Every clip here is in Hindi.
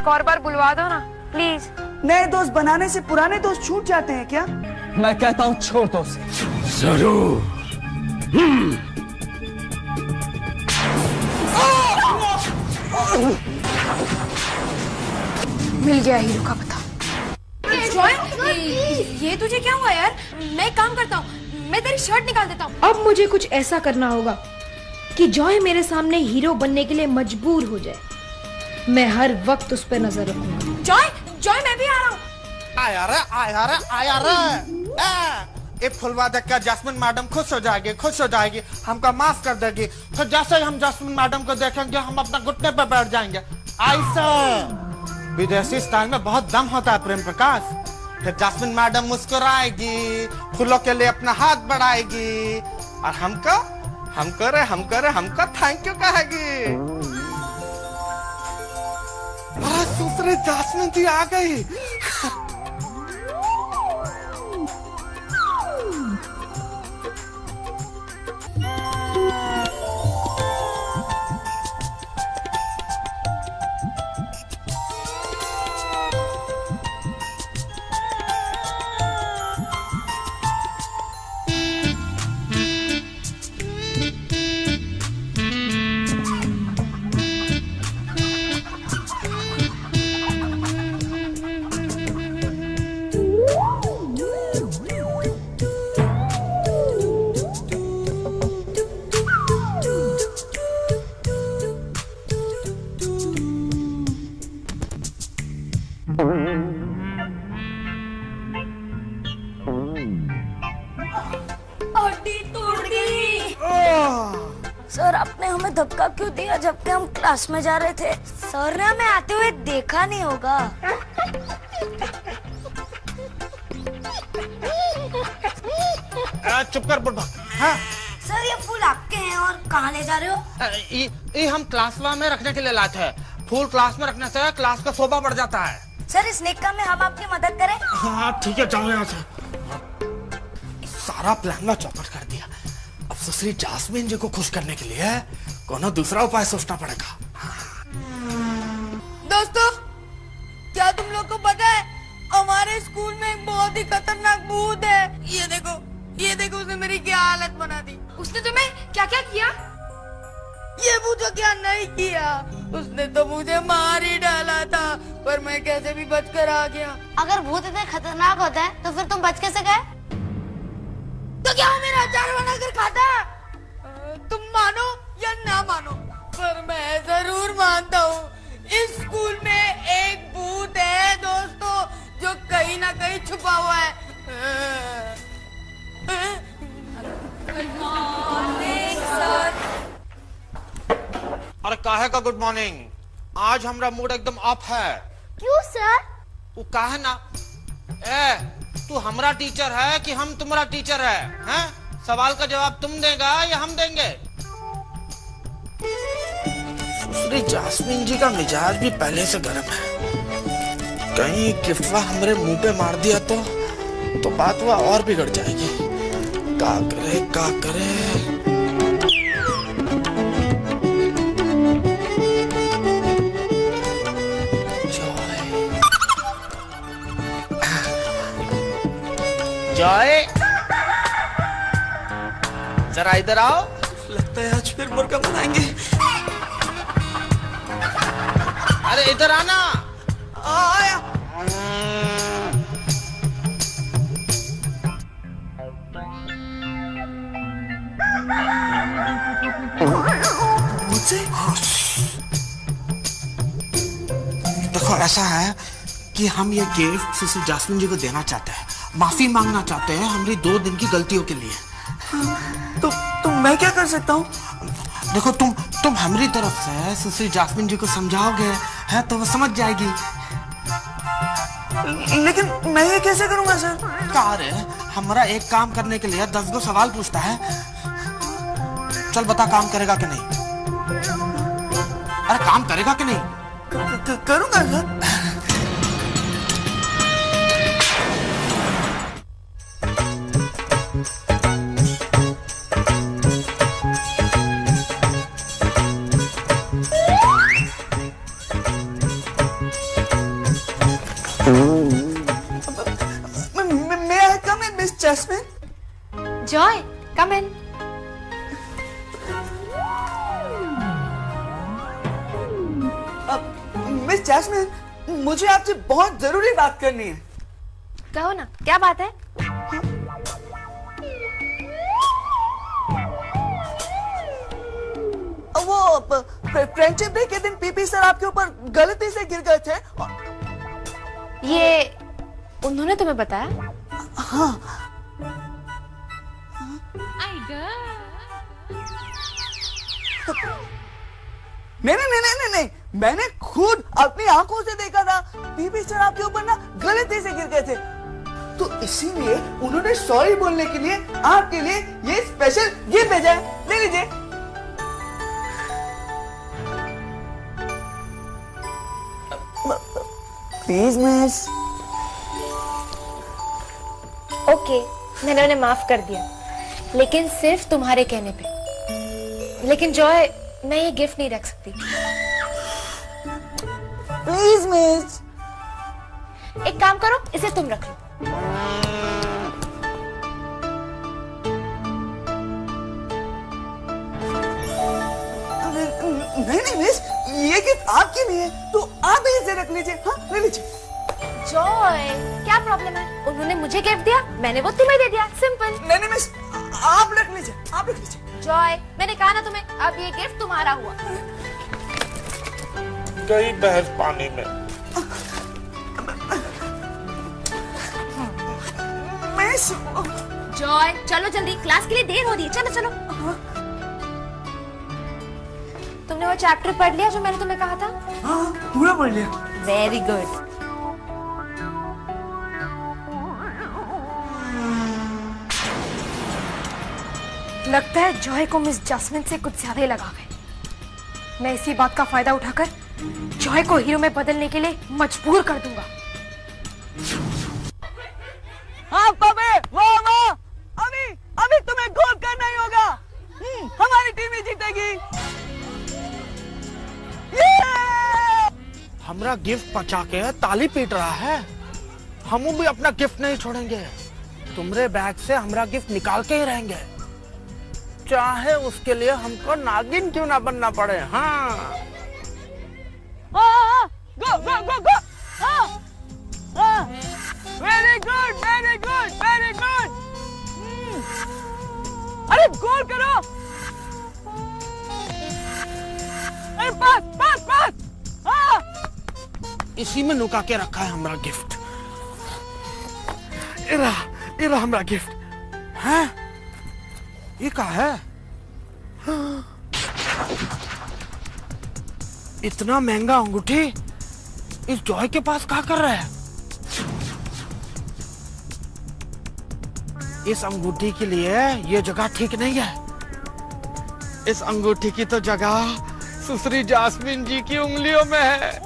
एक और बार बुलवा दो ना प्लीज। नए दोस्त बनाने से पुराने दोस्त छूट जाते हैं क्या? मैं कहता हूँ छोड़ दो उसे। जरूर। मिल गया हीरो का पता। जॉय, ये तुझे क्या हुआ यार? मैं काम करता हूँ, मैं तेरी शर्ट निकाल देता हूँ। अब मुझे कुछ ऐसा करना होगा कि जॉय मेरे सामने हीरो बनने के लिए मजबूर हो जाए। मैं हर वक्त उस पर नजर रखूंगा। जॉय, जॉय मैं भी आ रहा हूँ। ये फुलवा देखकर जैस्मिन मैडम खुश हो जाएगी, हमको माफ कर देगी। फिर जैसे ही हम जैस्मिन मैडम को देखेंगे हम अपना घुटने पे बैठ जाएंगे। ऐसा विदेशी स्टाइल में बहुत दम होता है प्रेम प्रकाश। फिर जैस्मिन मैडम मुस्कुराएगी, फूलों के लिए अपना हाथ बढ़ाएगी और हमको थैंक यू कहेगी। दूसरे जैस्मिन जी आ गई। सर आपने हमें धक्का क्यों दिया जबकि हम क्लास में जा रहे थे? सर ने हमें आते हुए देखा नहीं होगा। चुप कर बुढ़ा। हाँ? सर ये फूल आपके हैं और कहाँ ले जा रहे हो? ये हम क्लास में रखने के लिए लाते हैं। फूल क्लास में रखने से क्लास का शोभा बढ़ जाता है। सर इस नेक काम में हम आपकी मदद करें? हाँ ठीक है, जाओ यहाँ से। सारा प्लान ना चौपट कर दिया। अब सुश्री जास्मिन जी को खुश करने के लिए कोनो दूसरा उपाय सोचना पड़ेगा। दोस्तों, क्या तुम लोग को पता है हमारे स्कूल में एक बहुत ही खतरनाक भूत है। ये देखो उसने मेरी क्या हालत बना दी। उसने तुम्हें क्या क्या किया? ये भूत तो क्या नहीं किया, उसने तो मुझे मार ही डाला था, पर मैं कैसे भी बचकर आ गया। अगर भूत इतने खतरनाक होता है तो फिर तुम बच कैसे गए? तो क्या वो मेरा अचार बनाकर खाता है? तुम मानो या ना मानो, पर मैं जरूर मानता हूँ इस स्कूल में एक भूत है दोस्तों, जो कहीं ना कहीं छुपा हुआ है। Good morning sir. अरे काहे का गुड मॉर्निंग? आज हमारा मूड एकदम ऑफ है। क्यों सर? वो काहे ना? तू हमारा टीचर है कि हम तुम्हारा टीचर है? हैं? सवाल का जवाब तुम देगा या हम देंगे? सुश्री जास्मिन जी का मिजाज भी पहले से गर्म है। कहीं किफवा हमारे मुंह पे मार दिया तो बात वह और बिगड़ जाएगी। का करे? जॉय, जरा इधर आओ। लगता है आज फिर मुर्गा बनाएंगे। अरे इधर आना। आया। मुझसे? देखो ऐसा है कि हम ये गिफ्ट सुश्री जास्मिन जी को देना चाहते हैं, माफी मांगना चाहते हैं हमारी 2 दिन की गलतियों के लिए। तो मैं क्या कर सकता हूँ? देखो तुम हमारी तरफ से सुश्री जास्मिन जी को समझाओगे है तो वो समझ जाएगी। लेकिन मैं ये कैसे करूंगा सर? कार हमारा एक काम करने के लिए 10 गो सवाल पूछता है। चल बता, काम करेगा कि नहीं? अरे काम करेगा कि नहीं? करूंगा सर। जॉय, कम इन। मिस जैस्मिन, मुझे आपसे बहुत जरूरी बात करनी है। कहो ना, क्या बात है? वो फ्रेंडशिप डे के दिन पीपी सर आपके ऊपर गलती से गिर गए थे। ये उन्होंने तुम्हें बताया? हाँ। नहीं, मैंने खुद अपनी आंखों से देखा था। पीपी सर आपके ऊपर ना गलती से गिर गए थे, तो इसीलिए उन्होंने सॉरी बोलने के लिए आपके लिए ये स्पेशल गिफ्ट भेजा है। ले लीजिए। Please miss. ओके, मैंने उन्हें माफ कर दिया, लेकिन सिर्फ तुम्हारे कहने पे। लेकिन जॉय, मैं ये गिफ्ट नहीं रख सकती। Please miss. एक काम करो, इसे तुम रख लो। नहीं मिस, ये गिफ्ट आपके लिए है, तो आप ही इसे रख लीजिए। हाँ, ले लीजिए। जॉय, क्या प्रॉब्लम है? उन्होंने मुझे गिफ्ट दिया, मैंने वो तुम्हें दे दिया, सिंपल। नहीं मिस, आप रख लीजिए, आप रख लीजिए। जॉय, मैंने कहा ना तुम्हें, अब ये गिफ्ट तुम्हारा हुआ। गई बहस पानी में। मिस। जॉय, चलो जल्दी, क्लास के लिए देर हो रही है। चलो चलो। तुमने वो चैप्टर पढ़ लिया जो मैंने तुम्हें कहा था? हाँ, पूरा पढ़ लिया। Very good. लगता है जॉय को मिस जैस्मिन से कुछ ज्यादा ही लगा गए। मैं इसी बात का फायदा उठाकर जॉय को हीरो में बदलने के लिए मजबूर कर दूंगा। हाँ पापे, वाह वाह। अभी तुम्हें गोल करना ही होगा। हमारी टीम ही जीतेगी। हमरा गिफ्ट पचा के ताली पीट रहा है। हम भी अपना गिफ्ट नहीं छोड़ेंगे। तुम्हारे बैग से हमरा गिफ्ट निकाल के ही रहेंगे, चाहे उसके लिए हमको नागिन क्यों ना बनना पड़े। हाँ, go go go go. Very good, very good, very good. अरे गोल करो। अरे पास पास पास। इसी में नुका के रखा है हमरा गिफ्ट। इरा हमरा गिफ्ट है। ये क्या है? इतना महंगा अंगूठी इस जॉय के पास क्या कर रहा है? इस अंगूठी के लिए ये जगह ठीक नहीं है। इस अंगूठी की तो जगह सुश्री जास्मिन जी की उंगलियों में है।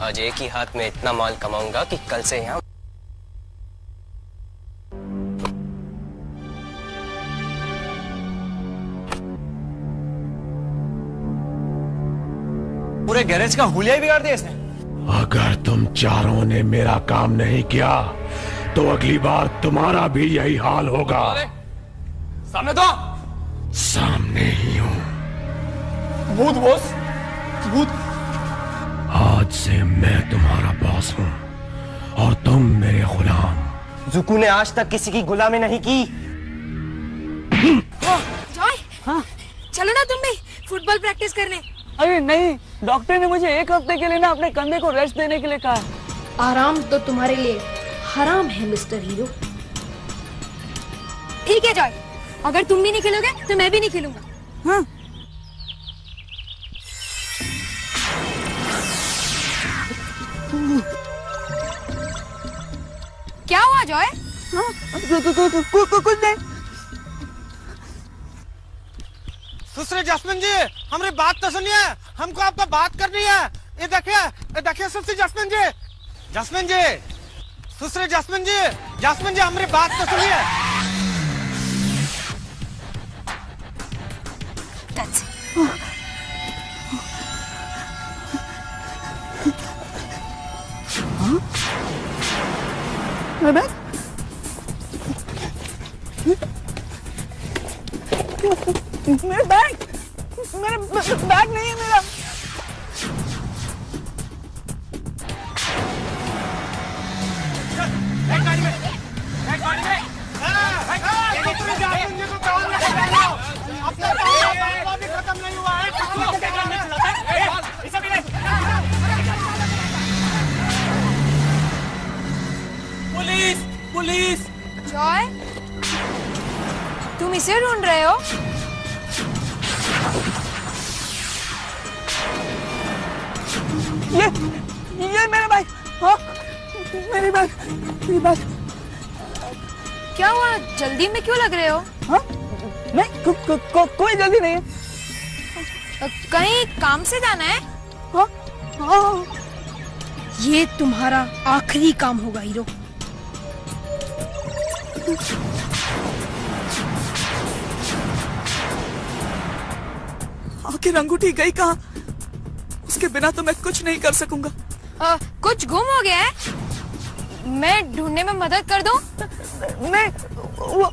आज एक ही हाथ में इतना माल कमाऊंगा कि कल से यहाँ पूरे गैरेज का हुलिया ही बिगाड़ दिया इसने। अगर तुम चारों ने मेरा काम नहीं किया तो अगली बार तुम्हारा भी यही हाल होगा। सामने तो सामने ही हूँ। भूत बॉस, भूत। आज से मैं तुम्हारा बॉस हूँ और तुम मेरे गुलाम। जुकू ने आज तक किसी की गुलामी नहीं की। जॉय, हाँ? चलो ना तुम भी फुटबॉल प्रैक्टिस करने। अरे नहीं, डॉक्टर ने मुझे 1 हफ्ते के लिए ना अपने कंधे को रेस्ट देने के लिए कहा है। आराम तो तुम्हारे लिए हराम है मिस्टर हीरो। ठीक है जॉय, अगर तुम भी नहीं खेलोगे तो मैं भी नहीं खेलूंगा। हाँ। क्या जॉय? कुछ नहीं। सुश्री जैस्मिन जी, हमारी बात तो सुनिए, हमको आपका बात करनी है। ये देखिए सुश्री जैस्मिन जी, सुश्री जैस्मिन जी, हमारी बात तो सुनिए। That's it. मेरा बैग? मेरा बैग? मेरा बैग नहीं है मेरा। खत्म नहीं हुआ है। Police police. जॉय, तुम इसे ढूंढ रहे हो? ये मेरा बैग। हाँ, मेरी बैग। क्या हुआ, जल्दी में क्यों लग रहे हो? हाँ? नहीं, कोई जल्दी नहीं है। कहीं काम से जाना है? हाँ? हाँ। ये तुम्हारा आखिरी काम होगा हीरो। आखिर अंगूठी गई कहाँ? उसके बिना तो मैं कुछ नहीं कर सकूंगा। कुछ गुम हो गया है? मैं ढूंढने में मदद कर दूं? नहीं, वो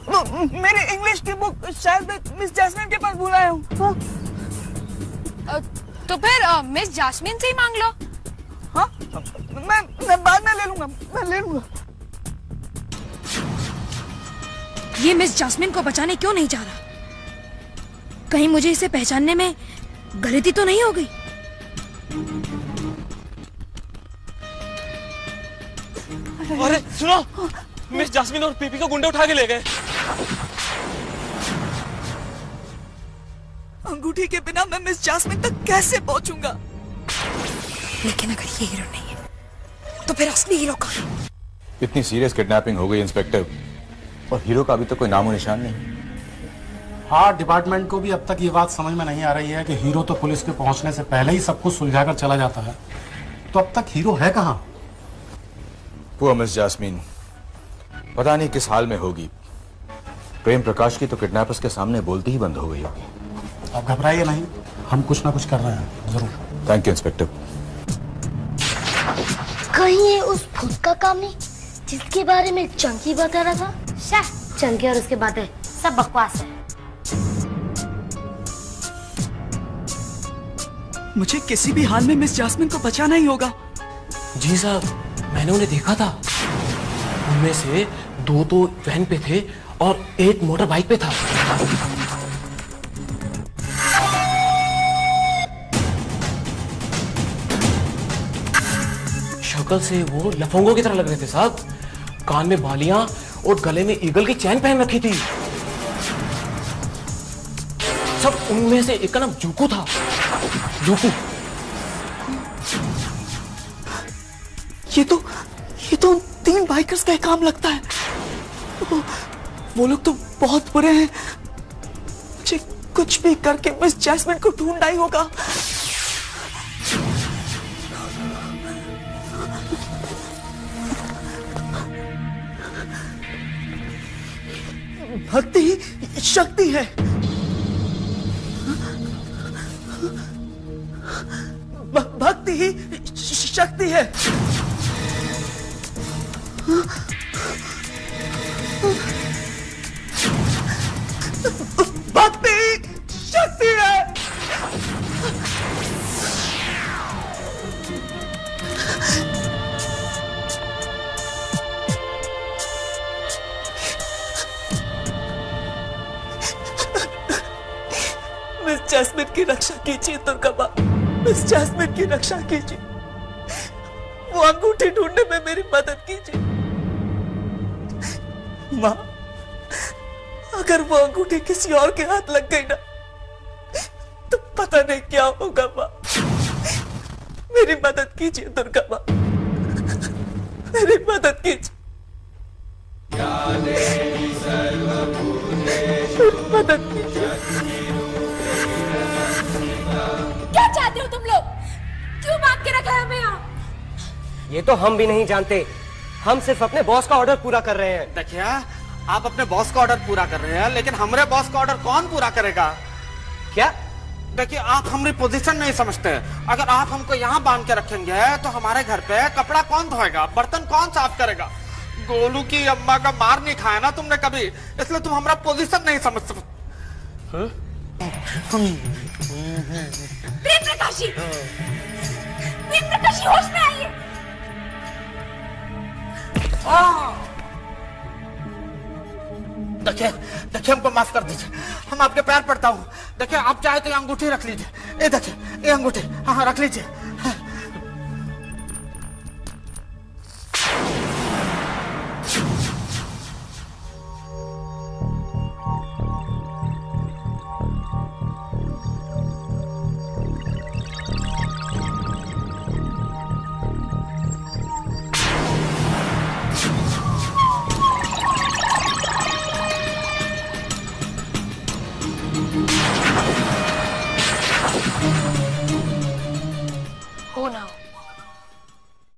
मेरी इंग्लिश की बुक शायद मैं मिस जैस्मिन के पास भूल आया हूँ। हाँ? तो फिर मिस जैस्मिन से ही मांग लो। हाँ? मैं बाद में ले लूंगा। ये मिस जैस्मिन को बचाने क्यों नहीं जा रहा? कहीं मुझे इसे पहचानने में गलती तो नहीं हो गई? अरे सुनो, मिस जैस्मिन और पीपी को गुंडे उठा के ले गए। अंगूठी के बिना मैं मिस जैस्मिन तक कैसे पहुंचूंगा? लेकिन अगर ये हीरो नहीं है तो फिर असली हीरो कहाँ है? इतनी सीरियस किडनैपिंग हो गई इंस्पेक्टर, और हीरो का अभी तक कोई नामो निशान नहीं। हाँ, डिपार्टमेंट को भी अब तक ये बात समझ में नहीं आ रही है कि हीरो तो पुलिस के पहुंचने से पहले ही सब कुछ सुलझाकर चला जाता है। तो अब तक हीरो है कहाँ? वो मिस जैस्मिन पता नहीं किस हाल में होगी। प्रेम प्रकाश की तो किडनैपर्स के सामने बोलती ही बंद हो गई होगी। आप घबराइए नहीं, हम कुछ ना कुछ कर रहे हैं जरूर। Thank you inspector. कहीं ये उस भूत का काम नहीं जिसके बारे में चंकी बता रहा था? शाह, चंकी और उसकी बातें सब बकवास है। मुझे किसी भी हाल में मिस जैस्मिन को बचाना ही होगा। जी साहब, मैंने उन्हें देखा था। उनमें से 2 तो वैन पे थे और 1 मोटर बाइक पे था। शक्ल से वो लफंगों की तरह लग रहे थे साहब। कान में बालियां और गले में ईगल की चैन पहन रखी थी। सब उनमें से एक का नाम जूकू था। जूकू। ये तो उन 3 बाइकर्स का काम लगता है। वो लोग तो बहुत बुरे हैं। मुझे कुछ भी करके मिस जैस्मिन को ढूंढना ही होगा। भक्ति ही शक्ति है। भक्ति ही शक्ति है। भक्ति शक्ति है। मिस जैस्मिन की रक्षा कीजिए दुर्गा माँ, मिस जैस्मिन की रक्षा कीजिए। वो अंगूठी ढूंढने में मेरी मदद कीजिए। माँ, अगर वो अंगूठी किसी और के हाथ लग गई ना तो पता नहीं क्या होगा। माँ, मेरी मदद कीजिए दुर्गा माँ, मेरी मदद कीजिए। क्या चाहते हो तुम लोग? क्यों बांध के रखा है हमें यहाँ? ये तो हम भी नहीं जानते, हम सिर्फ अपने बॉस का ऑर्डर पूरा कर रहे हैं। देखिए, आप अपने बॉस का ऑर्डर पूरा कर रहे हैं, लेकिन हमारे बॉस का ऑर्डर कौन पूरा करेगा? क्या? देखिए, आप हमारी पोजीशन नहीं समझते। अगर आप हमको यहाँ बांध के रखेंगे तो हमारे घर पे कपड़ा कौन धोएगा, बर्तन कौन साफ करेगा? गोलू की अम्मा का मार नहीं खाया ना तुमने कभी, इसलिए तुम हमारा पोजीशन नहीं समझ सकते। प्रेम प्रकाशी, होश में आइए। देखिए, हमको माफ कर दीजिए, हम आपके पैर पड़ता हूँ। देखिए, आप चाहे तो ये अंगूठी रख लीजिए। ये देखिए, ये अंगूठी, हाँ रख लीजिए।